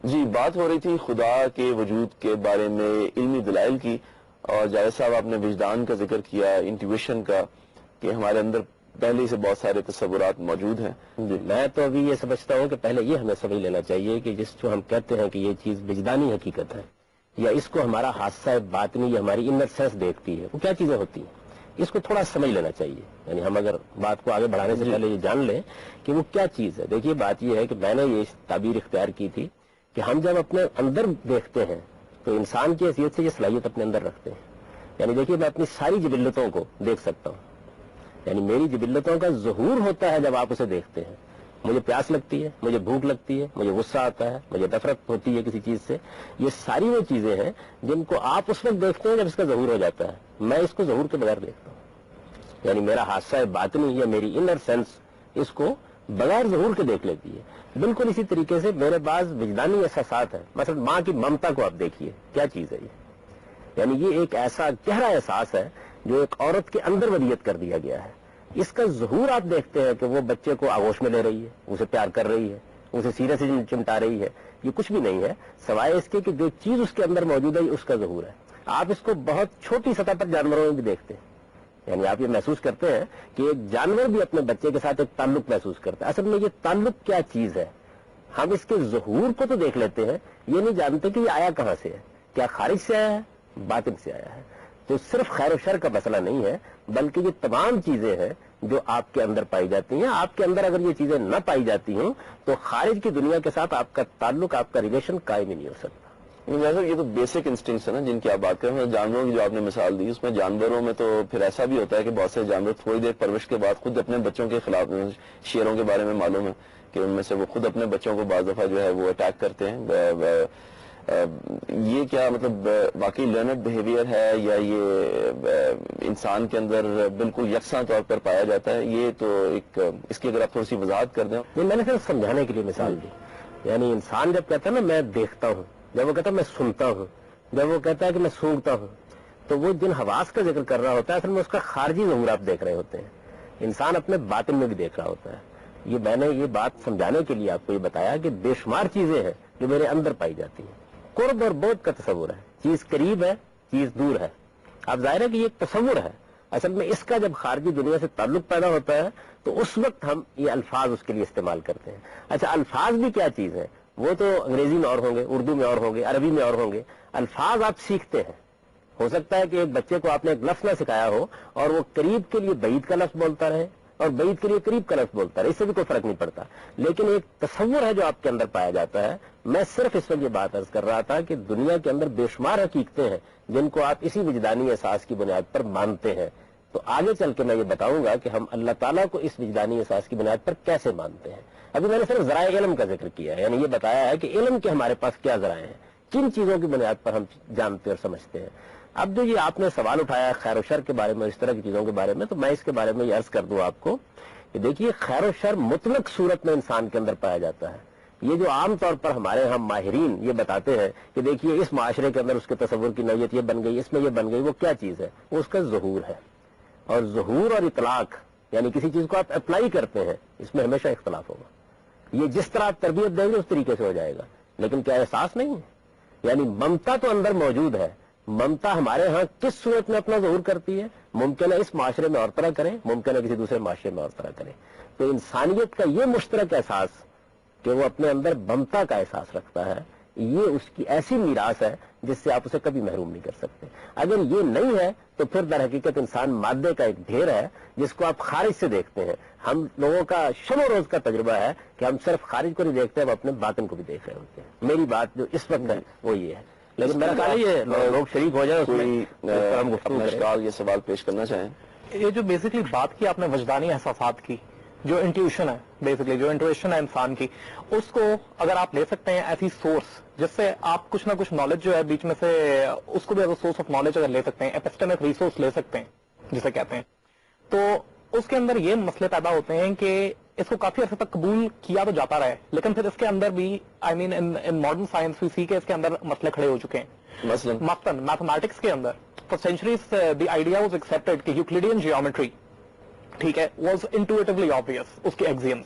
جی، بات ہو رہی تھی خدا کے وجود کے بارے میں علمی دلائل کی، اور جاوید صاحب آپ نے وجدان کا ذکر کیا، انٹیویشن کا، کہ ہمارے اندر پہلے سے بہت سارے تصورات موجود ہیں. جی میں تو ابھی یہ سمجھتا ہوں کہ پہلے یہ ہمیں سمجھ لینا چاہیے کہ جس جو ہم کہتے ہیں کہ یہ چیز وجدانی حقیقت ہے، یا اس کو ہمارا حادثہ باطنی یا ہماری انر سینس دیکھتی ہے، وہ کیا چیزیں ہوتی ہیں، اس کو تھوڑا سمجھ لینا چاہیے. یعنی ہم اگر بات کو آگے بڑھانے سے پہلے یہ جان لیں کہ وہ کیا چیز ہے. دیکھیے بات یہ ہے کہ میں نے یہ تعبیر اختیار کی تھی کہ ہم جب اپنے اندر دیکھتے ہیں تو انسان کی حیثیت سے یہ صلاحیت اپنے اندر رکھتے ہیں. یعنی دیکھیے میں اپنی ساری جبلتوں کو دیکھ سکتا ہوں، یعنی میری جبلتوں کا ظہور ہوتا ہے جب آپ اسے دیکھتے ہیں. مجھے پیاس لگتی ہے، مجھے بھوک لگتی ہے، مجھے غصہ آتا ہے، مجھے نفرت ہوتی ہے کسی چیز سے. یہ ساری وہ چیزیں ہیں جن کو آپ اس وقت دیکھتے ہیں جب اس کا ظہور ہو جاتا ہے. میں اس کو ظہور کے بغیر دیکھتا ہوں. یعنی میرا حادثہ باطنی یا میری انر سینس اس کو بغیر ظہور کے دیکھ لیتی ہے. بالکل اسی طریقے سے میرے بعض وجدانی احساسات ہیں. مثلا ماں کی ممتا کو آپ دیکھیے، کیا چیز ہے یہ؟ یعنی یہ ایک ایسا گہرا احساس ہے جو ایک عورت کے اندر ودیت کر دیا گیا ہے. اس کا ظہور آپ دیکھتے ہیں کہ وہ بچے کو آغوش میں لے رہی ہے، اسے پیار کر رہی ہے، اسے سینے سے چمٹا رہی ہے. یہ کچھ بھی نہیں ہے سوائے اس کے کہ جو چیز اس کے اندر موجود ہے اس کا ظہور ہے. آپ اس کو بہت چھوٹی سطح پر جانوروں میں بھی دیکھتے ہیں. یعنی آپ یہ محسوس کرتے ہیں کہ ایک جانور بھی اپنے بچے کے ساتھ ایک تعلق محسوس کرتا ہے. اصل میں یہ تعلق کیا چیز ہے؟ ہم اس کے ظہور کو تو دیکھ لیتے ہیں، یہ نہیں جانتے کہ یہ آیا کہاں سے ہے. کیا خارج سے آیا ہے؟ باطن سے آیا ہے. تو صرف خیر و شر کا مسئلہ نہیں ہے، بلکہ یہ تمام چیزیں ہیں جو آپ کے اندر پائی جاتی ہیں. آپ کے اندر اگر یہ چیزیں نہ پائی جاتی ہوں تو خارج کی دنیا کے ساتھ آپ کا تعلق، آپ کا ریلیشن قائم ہی نہیں ہو سکتا. یہ تو بیسک انسٹنکٹس ہیں نا جن کی آپ بات کر رہے ہیں. جانوروں کی جو آپ نے مثال دی، اس میں جانوروں میں تو پھر ایسا بھی ہوتا ہے کہ بہت سے جانور تھوڑی دیر پرورش کے بعد خود اپنے بچوں کے خلاف، شیروں کے بارے میں معلوم ہے کہ ان میں سے وہ خود اپنے بچوں کو بعض دفعہ جو ہے وہ اٹیک کرتے ہیں. یہ کیا مطلب واقعی لرنڈ بیہیویئر ہے یا یہ انسان کے اندر بالکل یکساں طور پر پایا جاتا ہے؟ یہ تو ایک اس کی اگر آپ تھوڑی سی وضاحت کر دیں. میں نے صرف سمجھانے کے لیے مثال دی. یعنی انسان جب کہتا ہے نا میں دیکھتا ہوں، جب وہ کہتا ہے میں سنتا ہوں، جب وہ کہتا ہے کہ میں سونگتا ہوں، تو وہ جن حواس کا ذکر کر رہا ہوتا ہے اصل میں اس کا خارجی ظہور آپ دیکھ رہے ہوتے ہیں. انسان اپنے باطن میں بھی دیکھ رہا ہوتا ہے. یہ میں نے یہ بات سمجھانے کے لیے آپ کو یہ بتایا کہ بے شمار چیزیں ہیں جو میرے اندر پائی جاتی ہیں. قرب اور بعد کا تصور ہے، چیز قریب ہے، چیز دور ہے. اب ظاہر ہے کہ یہ ایک تصور ہے. اصل میں اس کا جب خارجی دنیا سے تعلق پیدا ہوتا ہے تو اس وقت ہم یہ الفاظ اس کے لیے استعمال کرتے ہیں. اچھا الفاظ بھی کیا چیز ہے؟ وہ تو انگریزی میں اور ہوں گے، اردو میں اور ہوں گے، عربی میں اور ہوں گے. الفاظ آپ سیکھتے ہیں. ہو سکتا ہے کہ ایک بچے کو آپ نے ایک لفظ نہ سکھایا ہو اور وہ قریب کے لیے بعید کا لفظ بولتا رہے اور بعید کے لیے قریب کا لفظ بولتا رہے، اس سے بھی کوئی فرق نہیں پڑتا. لیکن ایک تصور ہے جو آپ کے اندر پایا جاتا ہے. میں صرف اس وقت یہ بات عرض کر رہا تھا کہ دنیا کے اندر بے شمار حقیقتیں ہیں جن کو آپ اسی وجدانی احساس کی بنیاد پر مانتے ہیں. تو آگے چل کے میں یہ بتاؤں گا کہ ہم اللہ تعالیٰ کو اس وجدانی احساس کی بنیاد پر کیسے مانتے ہیں. ابھی میں نے صرف ذرائع علم کا ذکر کیا ہے، یعنی یہ بتایا ہے کہ علم کے ہمارے پاس کیا ذرائع ہیں، کن چیزوں کی بنیاد پر ہم جانتے اور سمجھتے ہیں. اب جو یہ آپ نے سوال اٹھایا خیر و شر کے بارے میں، اس طرح کی چیزوں کے بارے میں، تو میں اس کے بارے میں یہ عرض کر دوں آپ کو کہ دیکھیے خیر و شر مطلق صورت میں انسان کے اندر پایا جاتا ہے. یہ جو عام طور پر ہمارے ہم ماہرین یہ بتاتے ہیں کہ دیکھیے اس معاشرے کے اندر اس کے تصور کی نوعیت یہ بن گئی، اس میں یہ بن گئی، وہ کیا چیز ہے؟ وہ اس کا ظہور ہے. اور ظہور اور اطلاق یعنی کسی چیز کو آپ اپلائی کرتے ہیں، اس میں ہمیشہ اختلاف ہوگا. یہ جس طرح آپ تربیت دیں گے اس طریقے سے ہو جائے گا، لیکن کیا احساس نہیں ہے؟ یعنی ممتا تو اندر موجود ہے. ممتا ہمارے ہاں کس صورت میں اپنا ظہور کرتی ہے؟ ممکن ہے اس معاشرے میں اور طرح کریں، ممکن ہے کسی دوسرے معاشرے میں اور طرح کریں. تو انسانیت کا یہ مشترک احساس کہ وہ اپنے اندر ممتا کا احساس رکھتا ہے، یہ اس کی ایسی میراث ہے جس سے آپ اسے کبھی محروم نہیں کر سکتے. اگر یہ نہیں ہے تو پھر در حقیقت انسان مادے کا ایک ڈھیر ہے جس کو آپ خارج سے دیکھتے ہیں. ہم لوگوں کا شب و روز کا تجربہ ہے کہ ہم صرف خارج کو نہیں دیکھتے، ہم اپنے باطن کو بھی دیکھ رہے ہوتے ہیں. میری بات جو اس وقت ہے وہ یہ ہے. لیکن میرا خیال ہے یہ لوگ شریک ہو جائیں، ہم یہ سوال پیش کرنا چاہیں. یہ جو بیسکلی بات کی آپ نے وجدانی احساسات کی، جو انٹیوشن ہے، بیسکلی جو انٹویشن ہے انسان کی، اس کو اگر آپ لے سکتے ہیں ایسی سورس جس سے آپ کچھ نہ کچھ نالج جو ہے بیچ میں سے اس کو بھی as a source of knowledge اگر لے سکتے ہیں، ایپسٹمک ریسورس لے سکتے ہیں جسے کہتے ہیں، تو اس کے اندر یہ مسئلے پیدا ہوتے ہیں کہ اس کو کافی عرصے تک قبول کیا تو جاتا رہے، لیکن پھر اس کے اندر بھی آئی مین ان ماڈرن سائنس وی سی کے اس کے اندر مسئلے کھڑے ہو چکے ہیں. مثلاً میتھمیٹکس کے اندر for centuries the idea was expected کہ یوکلیڈین جیومیٹری ٹھیک ہے واز انٹویٹیولی آبویس، اس کے ایگزیمز،